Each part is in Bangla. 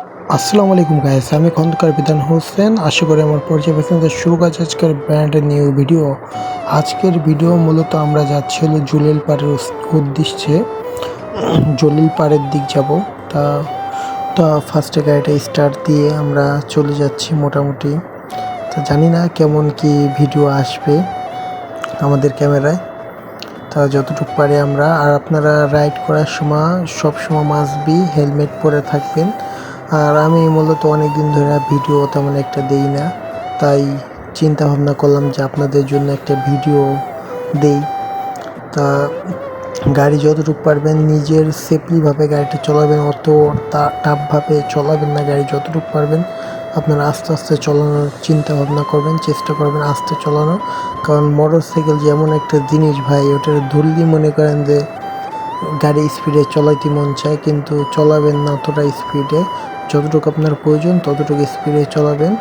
আসসালামু আলাইকুম গাইস, আমি খন্দকার বিধান হোসেন। আশা করি আমার পরিচয় পেয়েছেন। শুরু কাজ আজকের ব্র্যান্ডের নিউ ভিডিও। আজকের ভিডিও মূলত আমরা যাচ্ছি হলো জলিল পাড়ের উদ্দেশ্যে। জলিল পাড়ের দিক যাব। তা তা ফার্স্টে গাড়িটা স্টার্ট দিয়ে আমরা চলে যাচ্ছি মোটামুটি। তা জানি না কেমন কি ভিডিও আসবে আমাদের ক্যামেরায়। তা যতটুকু পারি আমরা। আর আপনারা রাইড করার সময় সবসময় মাস্ট বি হেলমেট পরে থাকবেন। আর আমি মূলত অনেক দিন ধরে ভিডিও তেমন একটা দেই না, তাই চিন্তা ভাবনা করলাম যে আপনাদের জন্য একটা ভিডিও দেই। তা গাড়ি যতটুকু পারবেন নিজের সেফলিভাবে গাড়িটা চালাবেন, অত টাফভাবে চালাবেন না। গাড়ি যতটুকু পারবেন আপনারা আস্তে আস্তে চালানোর চিন্তা ভাবনা করবেন, চেষ্টা করবেন আস্তে চালানো। কারণ মোটর সাইকেল যেমন একটা জিনিস ভাই, ওটার ধরলেই মনে করেন যে গাড়ি স্পিডে চলাইতে মন চায়, কিন্তু চলাবেন না অতটা স্পিডে। যতটুকু আপনার প্রয়োজন ততটুকু স্পিডে চলাবেন।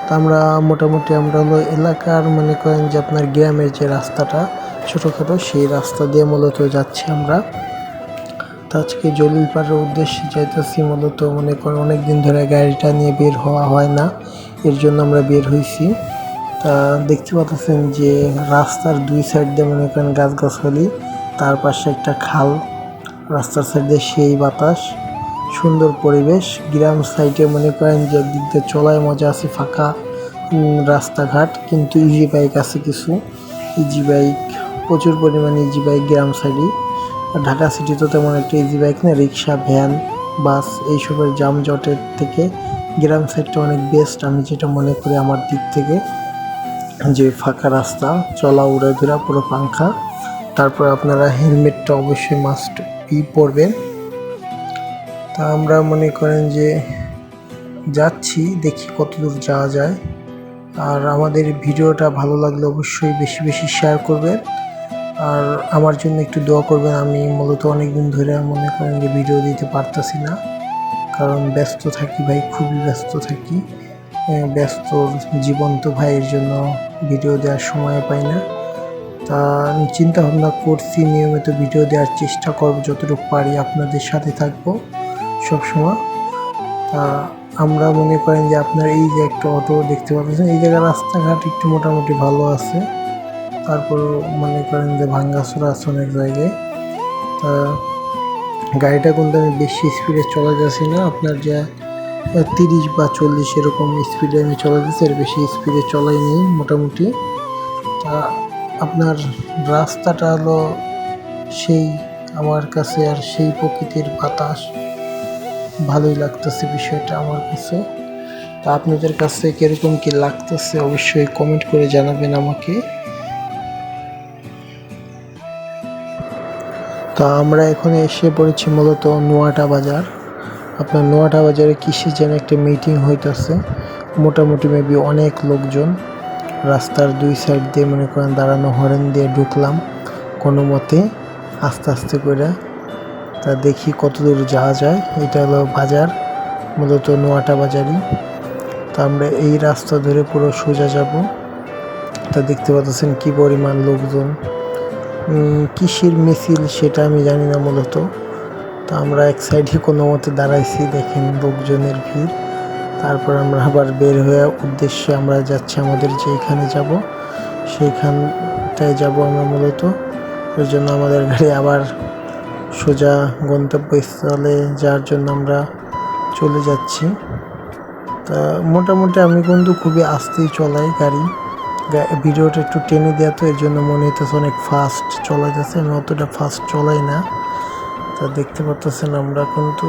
তা আমরা মোটামুটি আমরা হলো এলাকার মনে করেন যে আপনার গ্রামের যে রাস্তাটা ছোটোখাটো, সেই রাস্তা দিয়ে মূলত যাচ্ছি আমরা। তা আজকে জলিল পাড়ের উদ্দেশ্যে যাইতেছি। মূলত মনে করেন অনেক দিন ধরে গাড়িটা নিয়ে বের হওয়া হয় না, এর জন্য আমরা বের হয়েছি। তা দেখতে পাচ্ছেন যে রাস্তার দুই সাইড দিয়ে মনে করেন গাছগাছালি, তার পাশে একটা খাল, রাস্তার সাইডে সেই বাতাস, সুন্দর পরিবেশ। গ্রাম সাইডে মনে করেন যে একদিক দিয়ে চলায় মজা আছে, ফাঁকা রাস্তাঘাট, কিন্তু ইজি বাইক আছে কিছু। ইজি বাইক প্রচুর পরিমাণে ইজি বাইক গ্রাম সাইডে। ঢাকা সিটি তো তেমন একটা ইজি বাইক না, রিক্সা, ভ্যান, বাস এইসবের যানজটের থেকে গ্রাম সাইডটা অনেক বেস্ট আমি যেটা মনে করি আমার দিক থেকে। যে ফাঁকা রাস্তা, চলা উড়াধুরা পুরো পাংখা। তারপর আপনারা হেলমেটটা অবশ্যই মাস্ট পরবেন। তা আমরা মনে করেন যে যাচ্ছি, দেখি কতদূর যাওয়া যায়। আর আমাদের ভিডিওটা ভালো লাগলে অবশ্যই বেশি বেশি শেয়ার করবেন। আর আমার জন্য একটু দোয়া করবেন। আমি মূলত অনেক দিন ধরে মনে করেন যে ভিডিও দিতে পারতেছি না, কারণ ব্যস্ত থাকি ভাই, খুবই ব্যস্ত থাকি। ব্যস্ত জীবন তো ভাই, এর জন্য ভিডিও দেওয়ার সময় পাই না। তা আমি চিন্তা ভাবনা করছি নিয়মিত ভিডিও দেওয়ার চেষ্টা করব, যতটুকু পারি আপনাদের সাথে থাকবো সবসময়। তা আমরা মনে করেন যে আপনার এই যে একটা অটো দেখতে পাচ্ছেন, এই জায়গার রাস্তাঘাট একটু মোটামুটি ভালো আছে। তারপর মনে করেন যে ভাঙ্গাচোরা আছে অনেক জায়গায়। তা গাড়িটা কিন্তু আমি বেশি স্পিডে চলা যাচ্ছি না, আপনার যা 30 বা 40 এরকম স্পিডে আমি চলা যাচ্ছি, এর বেশি স্পিডে চলাইনি মোটামুটি। তা আপনার রাস্তাটা হলো সেই আমার কাছে, আর সেই প্রকৃতির বাতাস ভালোই লাগতেছে বিষয়টা আমার কাছে। তা আপনাদের কাছে কিরকম কি লাগতেছে অবশ্যই কমেন্ট করে জানাবেন আমাকে। তা আমরা এখন এসে পড়েছি মূলত নোয়াটা বাজার। আপনার নোয়াটা বাজারে কিসের যেন একটা মিটিং হইতেছে, মোটামুটি মেবি অনেক লোকজন। রাস্তার দুই সাইড দিয়ে মনে করেন দাঁড়ানো, হরেন দিয়ে ঢুকলাম কোনো মতে আস্তে আস্তে করে। তা দেখি কতদূর যাওয়া যায়। এটা হলো বাজার, মূলত নোয়াটা বাজারই। তা আমরা এই রাস্তা ধরে পুরো সোজা যাব। তা দেখতে পাচ্ছেন কি পরিমাণ লোকজন, কিসের মিছিল সেটা আমি জানি না মূলত। তা আমরা এক সাইডে কোনো মতে দাঁড়াইছি, দেখেন লোকজনের ভিড়। তারপর আমরা আবার বের হয়ে উদ্দেশ্যে আমরা যাচ্ছি আমাদের যেখানে যাব সেইখানটায় যাব আমরা মূলত। এর জন্য আমাদের গাড়ি আবার সোজা গন্তব্যস্থলে যাওয়ার জন্য আমরা চলে যাচ্ছি। তা মোটামুটি আমি কিন্তু খুবই আস্তেই চলাই গাড়ি। ভিডিওটা একটু টেনে দেওয়া, তো এর জন্য মনে হইতেছে অনেক ফাস্ট চলা যাচ্ছে, আমি অতটা ফাস্ট চলাই না। তা দেখতে পাচ্ছেন আমরা কিন্তু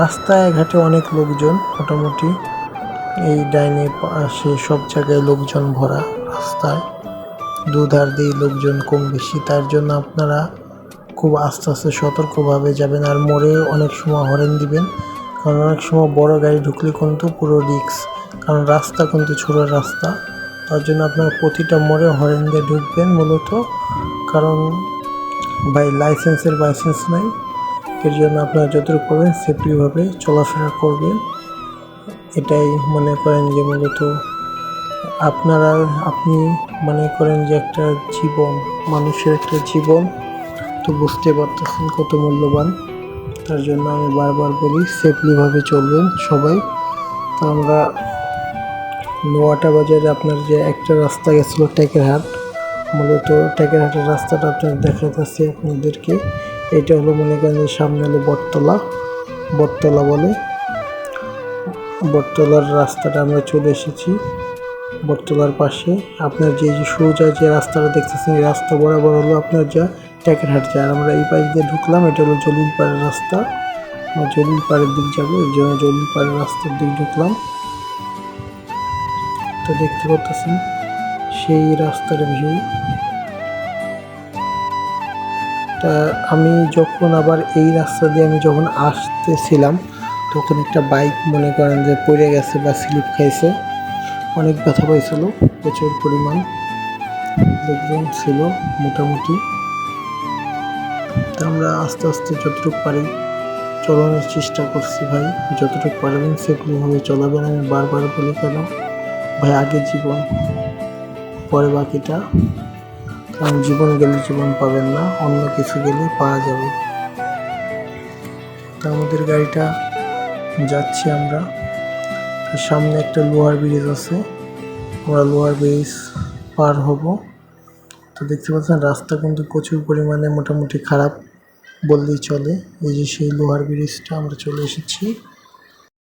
রাস্তায় ঘাটে অনেক লোকজন, মোটামুটি এই ডাইনে পাশে সব জায়গায় লোকজন ভরা রাস্তায়, দুধার দিয়ে লোকজন কম বেশি। তার জন্য আপনারা খুব আস্তে আস্তে সতর্কভাবে যাবেন। আর মোড়ে অনেক সময় হরেন দিবেন, কারণ অনেক সময় বড় গাড়ি ঢুকলে কিন্তু পুরো রিস্ক, কারণ রাস্তা কিন্তু ছোটো রাস্তা। তার জন্য আপনারা প্রতিটা মোড়ে হরেন দিয়ে ঢুকবেন মূলত, কারণ ভাই লাইসেন্সের বাইসেন্স নাই। এর জন্য আপনারা যতটুকু করবেন সেফটিভাবে চলাফেরা করবেন, এটাই মনে করেন যে মূলত আপনি মনে করেন যে একটা জীবন, মানুষের একটা জীবন তো বুঝতে পারতেছেন কত মূল্যবান। তো তার জন্য আমি বারবার বলি সেফলিভাবে চলবেন সবাই। তো আমরা নোয়াটা বাজারে আপনার যে একটা রাস্তা গেছিলো টেকেরহাট, মূলত টেকেরহাটের রাস্তাটা আপনার দেখাতেছি আপনাদেরকে। এটা হলো মনে করেন যে সামনে হলো বটতলা বলে, বটতলার রাস্তাটা আমরা চলে এসেছি। বটতলার পাশে আপনার যে সোজা যে রাস্তাটা দেখতেছেন এই রাস্তা বরাবর হলো আপনার যা টেকেরহাট যায়। আর আমরা এই পাশ দিয়ে ঢুকলাম, এটা হলো জলিলপাড়ের রাস্তা। আমরা জলিলপাড়ের দিক যাবো, এই জন্য জলিলপাড়ের রাস্তার দিক ঢুকলাম। তো দেখতে পাচ্ছেন সেই রাস্তার ভিউ। তা আমি যখন আবার এই রাস্তা দিয়ে আমি যখন আসতেছিলাম তখন একটা বাইক মনে করেন যে পড়ে গেছে বা স্লিপ খাইছে, অনেক ব্যথা পাইছিল, প্রচুর পরিমাণ লোকজন ছিল মোটামুটি। তা আমরা আস্তে আস্তে যতটুকু পারি চলানোর চেষ্টা করছি ভাই, যতটুকু পারবেন সেফলিভাবে চলাবেন। আমি বারবার বলি কেন ভাই, আগে জীবন পরে বাকিটা। কারণ জীবন গেলে জীবন পাবেন না, অন্য কিছু গেলে পাওয়া যাবে। তা আমাদের গাড়িটা যাচ্ছি আমরা, সামনে একটা লোহার ব্রিজ আছে, আমরা লোহার ব্রিজ পার হব। তো দেখতে পাচ্ছেন রাস্তা কিন্তু প্রচুর পরিমাণে মোটামুটি খারাপ বললেই চলে। এই যে সেই লোহার ব্রিজটা আমরা চলে এসেছি।